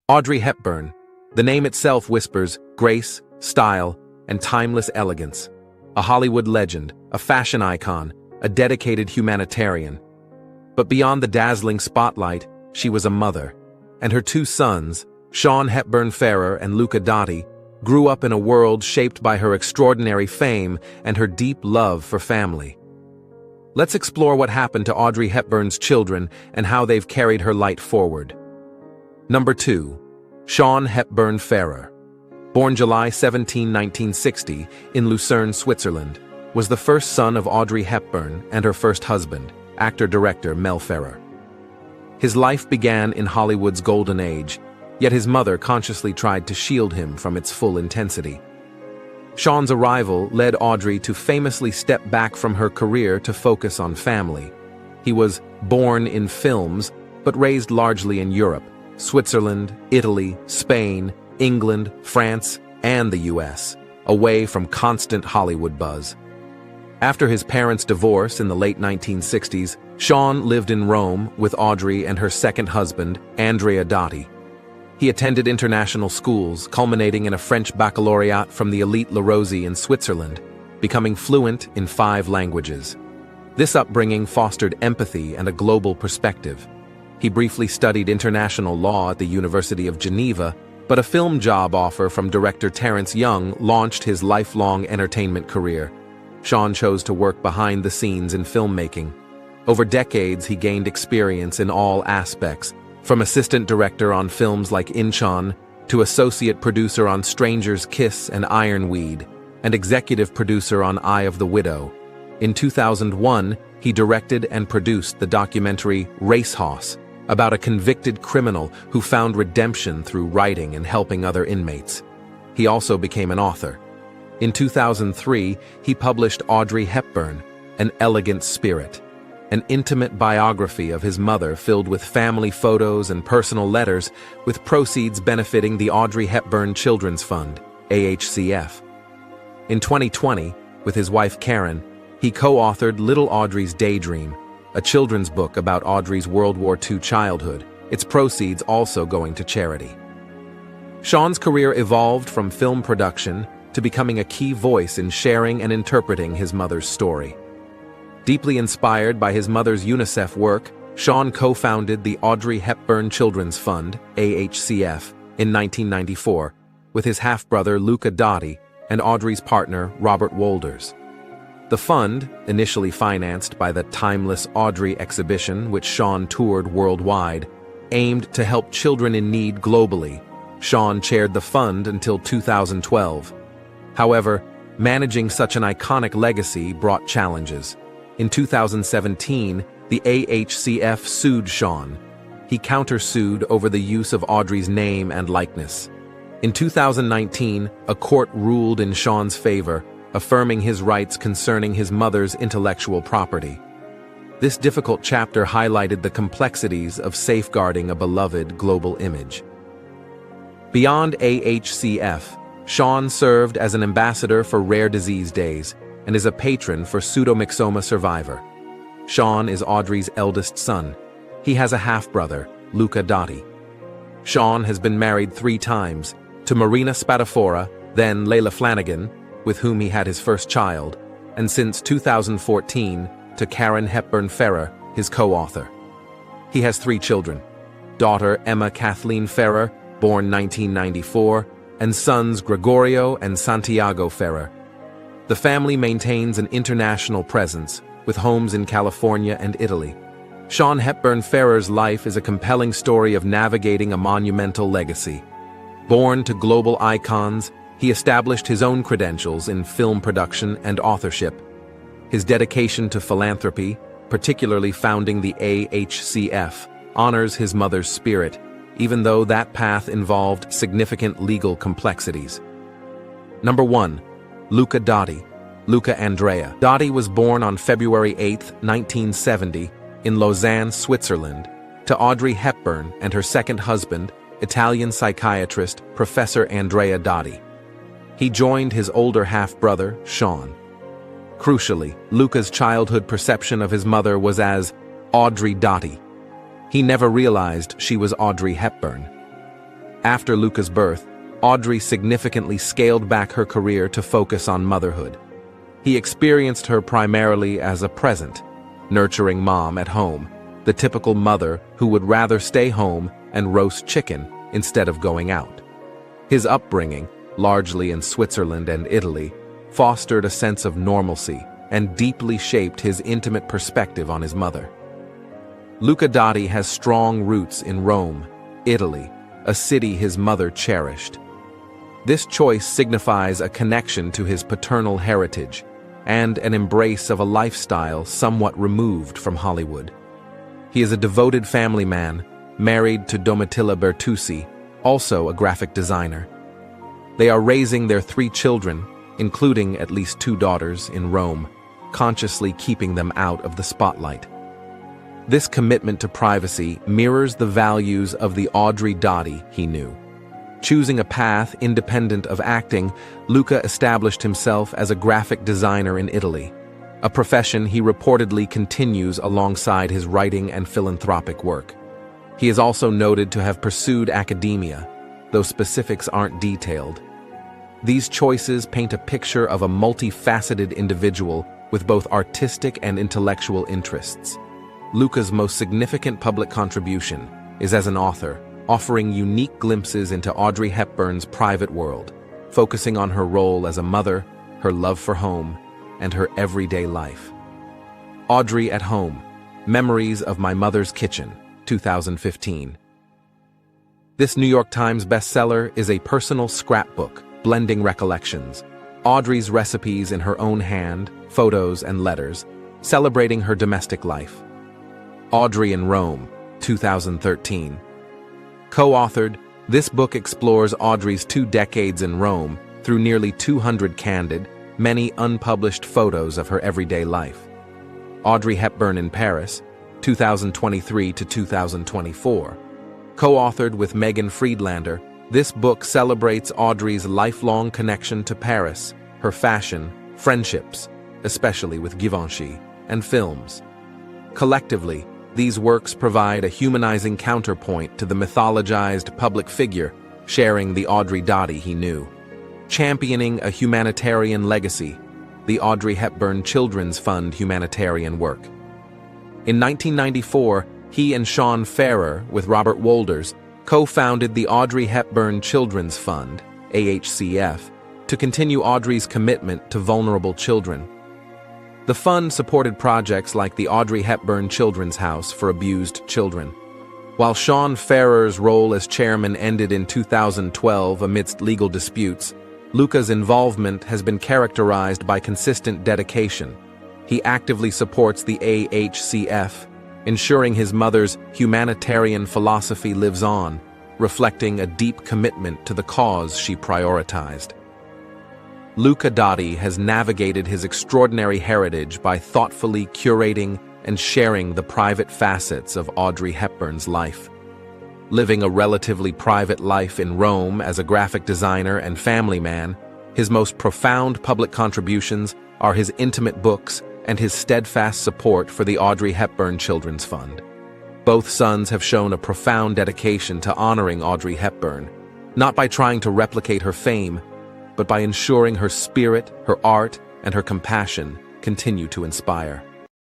Audrey Hepburn. The name itself whispers grace, style, and timeless elegance. A Hollywood legend, a fashion icon, a dedicated humanitarian. But beyond the dazzling spotlight, she was a mother, and her two sons, Sean Hepburn Ferrer and Luca Dotti, grew up in a world shaped by her extraordinary fame and her deep love for family. Let's explore what happened to Audrey Hepburn's children and how they've carried her light forward. Number 2. Sean Hepburn Ferrer. Born July 17, 1960, in Lucerne, Switzerland, was the first son of Audrey Hepburn and her first husband, actor-director Mel Ferrer. His life began in Hollywood's golden age, yet his mother consciously tried to shield him from its full intensity. Sean's arrival led Audrey to famously step back from her career to focus on family. He was born in films, but raised largely in Europe, Switzerland, Italy, Spain, England, France, and the US, away from constant Hollywood buzz. After his parents' divorce in the late 1960s, Sean lived in Rome with Audrey and her second husband, Andrea Dotti. He attended international schools, culminating in a French baccalaureate from the elite La Rosey in Switzerland, becoming fluent in 5 languages. This upbringing fostered empathy and a global perspective. He briefly studied international law at the University of Geneva, but a film job offer from director Terrence Young launched his lifelong entertainment career. Sean chose to work behind the scenes in filmmaking. Over decades, he gained experience in all aspects, from assistant director on films like Inchon to associate producer on Stranger's Kiss and Ironweed, and executive producer on Eye of the Widow. In 2001, he directed and produced the documentary Racehorse, about a convicted criminal who found redemption through writing and helping other inmates. He also became an author. In 2003, he published Audrey Hepburn, An Elegant Spirit, an intimate biography of his mother filled with family photos and personal letters, with proceeds benefiting the Audrey Hepburn Children's Fund, AHCF. In 2020, with his wife Karen, he co-authored Little Audrey's Daydream, a children's book about Audrey's World War II childhood, its proceeds also going to charity. Sean's career evolved from film production to becoming a key voice in sharing and interpreting his mother's story. Deeply inspired by his mother's UNICEF work, Sean co-founded the Audrey Hepburn Children's Fund, AHCF, in 1994, with his half-brother Luca Dotti and Audrey's partner Robert Wolders. The fund, initially financed by the Timeless Audrey exhibition which Sean toured worldwide, aimed to help children in need globally. Sean chaired the fund until 2012. However, managing such an iconic legacy brought challenges. In 2017, the AHCF sued Sean. He countersued over the use of Audrey's name and likeness. In 2019, a court ruled in Sean's favor, affirming his rights concerning his mother's intellectual property. This difficult chapter highlighted the complexities of safeguarding a beloved global image. Beyond AHCF, Sean served as an ambassador for Rare Disease Days and is a patron for pseudomyxoma survivor. Sean is Audrey's eldest son. He has a half-brother, Luca Dotti. Sean has been married 3 times, to Marina Spadafora, then Layla Flanagan, with whom he had his first child, and since 2014 to Karen Hepburn Ferrer, his co-author. He has 3 children, daughter Emma Kathleen Ferrer, born 1994, and sons Gregorio and Santiago Ferrer. The family maintains an international presence, with homes in California and Italy. Sean Hepburn Ferrer's life is a compelling story of navigating a monumental legacy. Born to global icons, he established his own credentials in film production and authorship. His dedication to philanthropy, particularly founding the AHCF, honors his mother's spirit, even though that path involved significant legal complexities. Number 1. Luca Dotti. Luca Andrea. Dotti was born on February 8, 1970, in Lausanne, Switzerland, to Audrey Hepburn and her second husband, Italian psychiatrist Professor Andrea Dotti. He joined his older half-brother, Sean. Crucially, Luca's childhood perception of his mother was as Audrey Dotti. He never realized she was Audrey Hepburn. After Luca's birth, Audrey significantly scaled back her career to focus on motherhood. He experienced her primarily as a present, nurturing mom at home, the typical mother who would rather stay home and roast chicken instead of going out. His upbringing, largely in Switzerland and Italy, fostered a sense of normalcy and deeply shaped his intimate perspective on his mother. Luca Dotti has strong roots in Rome, Italy, a city his mother cherished. This choice signifies a connection to his paternal heritage and an embrace of a lifestyle somewhat removed from Hollywood. He is a devoted family man, married to Domitilla Bertucci, also a graphic designer. They are raising their 3 children, including at least 2 daughters, in Rome, consciously keeping them out of the spotlight. This commitment to privacy mirrors the values of the Audrey Dotti he knew. Choosing a path independent of acting, Luca established himself as a graphic designer in Italy, a profession he reportedly continues alongside his writing and philanthropic work. He is also noted to have pursued academia, though specifics aren't detailed. These choices paint a picture of a multifaceted individual with both artistic and intellectual interests. Luca's most significant public contribution is as an author, offering unique glimpses into Audrey Hepburn's private world, focusing on her role as a mother, her love for home, and her everyday life. Audrey at Home: Memories of My Mother's Kitchen, 2015. This New York Times bestseller is a personal scrapbook, blending recollections, Audrey's recipes in her own hand, photos and letters, celebrating her domestic life. Audrey in Rome, 2013. Co-authored, this book explores Audrey's 2 decades in Rome through nearly 200 candid, many unpublished photos of her everyday life. Audrey Hepburn in Paris, 2023 to 2024. Co-authored with Megan Friedlander, this book celebrates Audrey's lifelong connection to Paris, her fashion, friendships, especially with Givenchy, and films. Collectively, these works provide a humanizing counterpoint to the mythologized public figure sharing the Audrey Dotti he knew. Championing a humanitarian legacy, the Audrey Hepburn Children's Fund humanitarian work. In 1994, he and Sean Ferrer, with Robert Wolders, co-founded the Audrey Hepburn Children's Fund, AHCF, to continue Audrey's commitment to vulnerable children. The fund supported projects like the Audrey Hepburn Children's House for abused children. While Sean Ferrer's role as chairman ended in 2012 amidst legal disputes, Luca's involvement has been characterized by consistent dedication. He actively supports the AHCF, ensuring his mother's humanitarian philosophy lives on, reflecting a deep commitment to the cause she prioritized. Luca Dotti has navigated his extraordinary heritage by thoughtfully curating and sharing the private facets of Audrey Hepburn's life. Living a relatively private life in Rome as a graphic designer and family man, his most profound public contributions are his intimate books and his steadfast support for the Audrey Hepburn Children's Fund. Both sons have shown a profound dedication to honoring Audrey Hepburn, not by trying to replicate her fame, but by ensuring her spirit, her art, and her compassion continue to inspire.